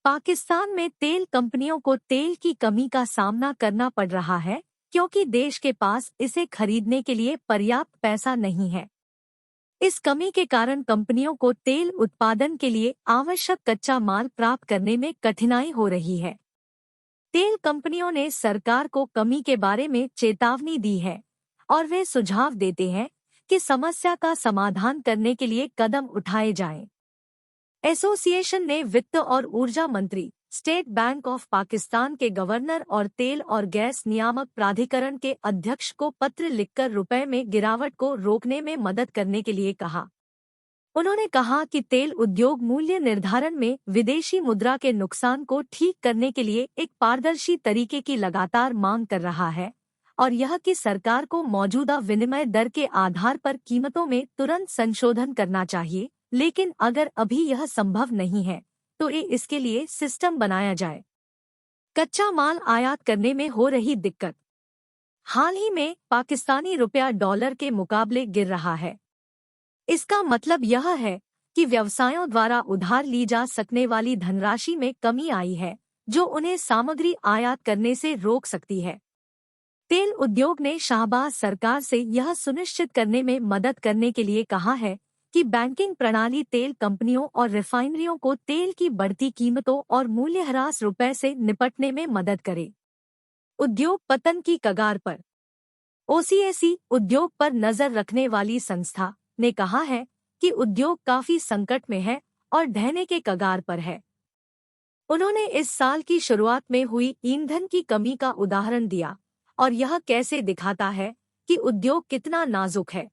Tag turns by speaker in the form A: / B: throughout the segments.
A: पाकिस्तान में तेल कंपनियों को तेल की कमी का सामना करना पड़ रहा है क्योंकि देश के पास इसे खरीदने के लिए पर्याप्त पैसा नहीं है। इस कमी के कारण कंपनियों को तेल उत्पादन के लिए आवश्यक कच्चा माल प्राप्त करने में कठिनाई हो रही है। तेल कंपनियों ने सरकार को कमी के बारे में चेतावनी दी है और वे सुझाव देते हैं कि समस्या का समाधान करने के लिए कदम उठाए जाएं। एसोसिएशन ने वित्त और ऊर्जा मंत्री, स्टेट बैंक ऑफ पाकिस्तान के गवर्नर और तेल और गैस नियामक प्राधिकरण के अध्यक्ष को पत्र लिखकर रुपए में गिरावट को रोकने में मदद करने के लिए कहा। उन्होंने कहा कि तेल उद्योग मूल्य निर्धारण में विदेशी मुद्रा के नुकसान को ठीक करने के लिए एक पारदर्शी तरीके की लगातार मांग कर रहा है और यह कि सरकार को मौजूदा विनिमय दर के आधार पर कीमतों में तुरंत संशोधन करना चाहिए, लेकिन अगर अभी यह संभव नहीं है तो इसके लिए सिस्टम बनाया जाए। कच्चा माल आयात करने में हो रही दिक्कत। हाल ही में पाकिस्तानी रुपया डॉलर के मुकाबले गिर रहा है। इसका मतलब यह है कि व्यवसायों द्वारा उधार ली जा सकने वाली धनराशि में कमी आई है, जो उन्हें सामग्री आयात करने से रोक सकती है। तेल उद्योग ने शाहबाज सरकार से यह सुनिश्चित करने में मदद करने के लिए कहा है कि बैंकिंग प्रणाली तेल कंपनियों और रिफाइनरियों को तेल की बढ़ती कीमतों और मूल्यह्रास रुपए से निपटने में मदद करे। उद्योग पतन की कगार पर। ओसीएसी, उद्योग पर नजर रखने वाली संस्था, ने कहा है कि उद्योग काफी संकट में है और ढहने के कगार पर है। उन्होंने इस साल की शुरुआत में हुई ईंधन की कमी का उदाहरण दिया और यह कैसे दिखाता है कि उद्योग कितना नाजुक है।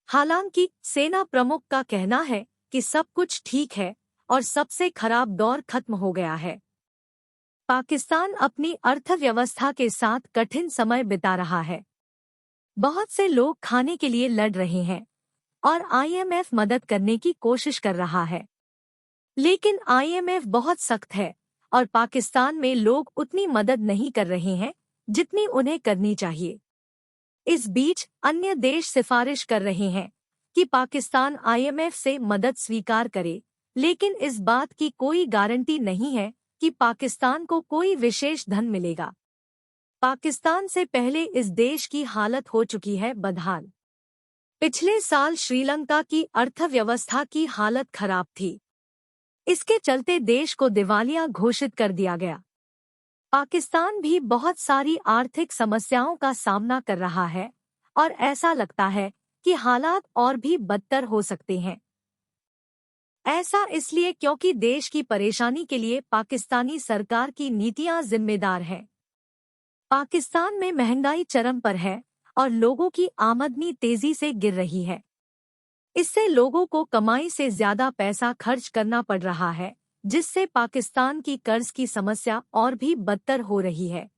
A: हालांकि सेना प्रमुख का कहना है कि सब कुछ ठीक है और सबसे खराब दौर खत्म हो गया है। पाकिस्तान अपनी अर्थव्यवस्था के साथ कठिन समय बिता रहा है। बहुत से लोग खाने के लिए लड़ रहे हैं और आईएमएफ मदद करने की कोशिश कर रहा है, लेकिन आईएमएफ बहुत सख्त है और पाकिस्तान में लोग उतनी मदद नहीं कर रहे हैं जितनी उन्हें करनी चाहिए। इस बीच अन्य देश सिफारिश कर रहे हैं कि पाकिस्तान आईएमएफ से मदद स्वीकार करे, लेकिन इस बात की कोई गारंटी नहीं है कि पाकिस्तान को कोई विशेष धन मिलेगा। पाकिस्तान से पहले इस देश की हालत हो चुकी है बदहाल। पिछले साल श्रीलंका की अर्थव्यवस्था की हालत खराब थी। इसके चलते देश को दिवालिया घोषित कर दिया गया। पाकिस्तान भी बहुत सारी आर्थिक समस्याओं का सामना कर रहा है और ऐसा लगता है कि हालात और भी बदतर हो सकते हैं। ऐसा इसलिए क्योंकि देश की परेशानी के लिए पाकिस्तानी सरकार की नीतियां जिम्मेदार हैं। पाकिस्तान में महंगाई चरम पर है और लोगों की आमदनी तेजी से गिर रही है। इससे लोगों को कमाई से ज्यादा पैसा खर्च करना पड़ रहा है, जिससे पाकिस्तान की कर्ज की समस्या और भी बदतर हो रही है।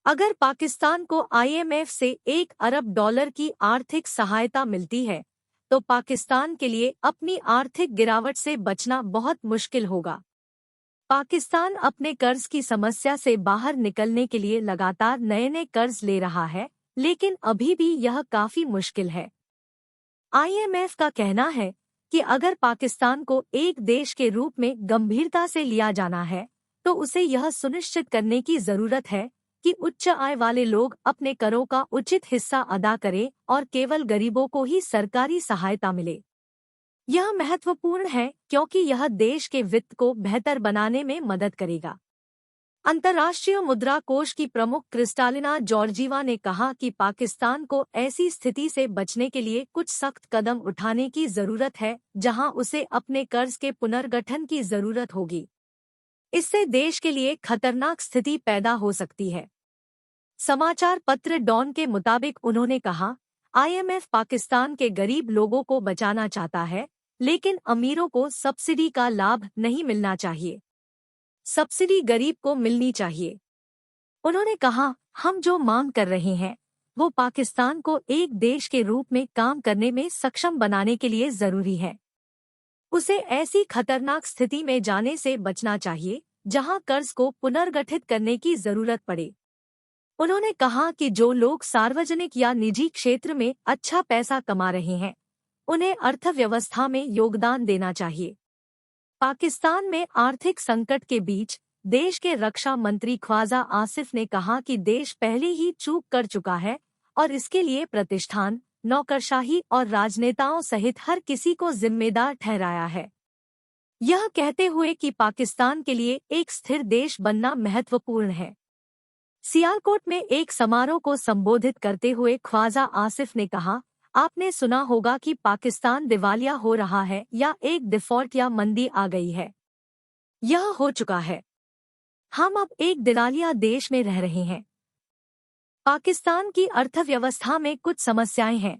A: अगर पाकिस्तान को आईएमएफ से $1 अरब की आर्थिक सहायता मिलती है तो पाकिस्तान के लिए अपनी आर्थिक गिरावट से बचना बहुत मुश्किल होगा। पाकिस्तान अपने कर्ज की समस्या से बाहर निकलने के लिए लगातार नए कर्ज ले रहा है, लेकिन अभी भी यह काफी मुश्किल है। आईएमएफ का कहना है कि अगर पाकिस्तान को एक देश के रूप में गंभीरता से लिया जाना है तो उसे यह सुनिश्चित करने की जरूरत है कि उच्च आय वाले लोग अपने करों का उचित हिस्सा अदा करें और केवल गरीबों को ही सरकारी सहायता मिले। यह महत्वपूर्ण है क्योंकि यह देश के वित्त को बेहतर बनाने में मदद करेगा। अंतर्राष्ट्रीय मुद्रा कोष की प्रमुख क्रिस्टालिना जॉर्जीवा ने कहा कि पाकिस्तान को ऐसी स्थिति से बचने के लिए कुछ सख्त कदम उठाने की जरूरत है जहां उसे अपने कर्ज के पुनर्गठन की जरूरत होगी। इससे देश के लिए खतरनाक स्थिति पैदा हो सकती है। समाचार पत्र डॉन के मुताबिक उन्होंने कहा, आईएमएफ पाकिस्तान के गरीब लोगों को बचाना चाहता है, लेकिन अमीरों को सब्सिडी का लाभ नहीं मिलना चाहिए। सब्सिडी गरीब को मिलनी चाहिए। उन्होंने कहा, हम जो मांग कर रहे हैं वो पाकिस्तान को एक देश के रूप में काम करने में सक्षम बनाने के लिए जरूरी है। उसे ऐसी खतरनाक स्थिति में जाने से बचना चाहिए जहां कर्ज को पुनर्गठित करने की जरूरत पड़े। उन्होंने कहा कि जो लोग सार्वजनिक या निजी क्षेत्र में अच्छा पैसा कमा रहे हैं उन्हें अर्थव्यवस्था में योगदान देना चाहिए। पाकिस्तान में आर्थिक संकट के बीच देश के रक्षा मंत्री ख्वाजा आसिफ ने कहा कि देश पहले ही चूक कर चुका है और इसके लिए प्रतिष्ठान, नौकरशाही और राजनेताओं सहित हर किसी को जिम्मेदार ठहराया है। यह कहते हुए कि पाकिस्तान के लिए एक स्थिर देश बनना महत्वपूर्ण है। सियालकोट में एक समारोह को संबोधित करते हुए ख्वाजा आसिफ ने कहा, आपने सुना होगा कि पाकिस्तान दिवालिया हो रहा है या एक डिफॉल्ट या मंदी आ गई है। यह हो चुका है। हम अब एक दिवालिया देश में रह रहे हैं। पाकिस्तान की अर्थव्यवस्था में कुछ समस्याएं हैं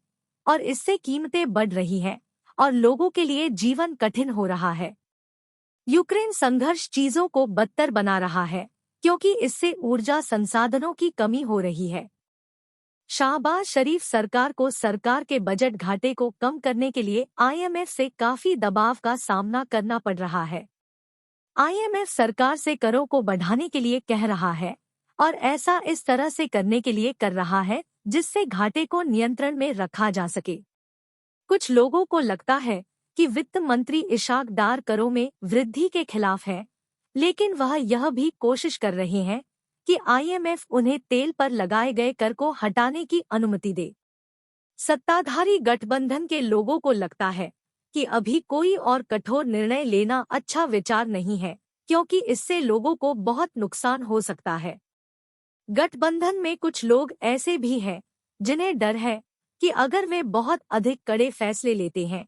A: और इससे कीमतें बढ़ रही हैं और लोगों के लिए जीवन कठिन हो रहा है। यूक्रेन संघर्ष चीजों को बदतर बना रहा है क्योंकि इससे ऊर्जा संसाधनों की कमी हो रही है। शाहबाज शरीफ सरकार को सरकार के बजट घाटे को कम करने के लिए IMF से काफी दबाव का सामना करना पड़ रहा है। IMF सरकार से करों को बढ़ाने के लिए कह रहा है और ऐसा इस तरह से करने के लिए कर रहा है जिससे घाटे को नियंत्रण में रखा जा सके। कुछ लोगों को लगता है कि वित्त मंत्री इशाक डार करों में वृद्धि के खिलाफ है, लेकिन वह यह भी कोशिश कर रहे हैं कि IMF उन्हें तेल पर लगाए गए कर को हटाने की अनुमति दे। सत्ताधारी गठबंधन के लोगों को लगता है कि अभी कोई और कठोर निर्णय लेना अच्छा विचार नहीं है क्योंकि इससे लोगों को बहुत नुकसान हो सकता है। गठबंधन में कुछ लोग ऐसे भी हैं जिन्हें डर है कि अगर वे बहुत अधिक कड़े फैसले लेते हैं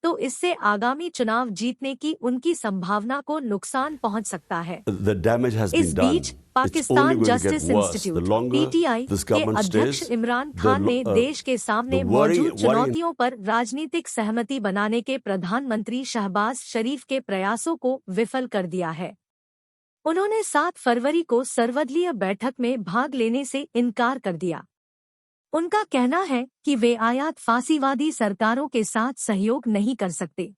A: तो इससे आगामी चुनाव जीतने की उनकी संभावना को नुकसान पहुंच सकता है। इस बीच पाकिस्तान जस्टिस इंस्टीट्यूट PTI के अध्यक्ष इमरान खान ने देश के सामने मौजूद चुनौतियों पर राजनीतिक सहमति बनाने के प्रधानमंत्री शहबाज शरीफ के प्रयासों को विफल कर दिया है। उन्होंने 7 फरवरी को सर्वदलीय बैठक में भाग लेने से इनकार कर दिया। उनका कहना है कि वे आयात फासीवादी सरकारों के साथ सहयोग नहीं कर सकते।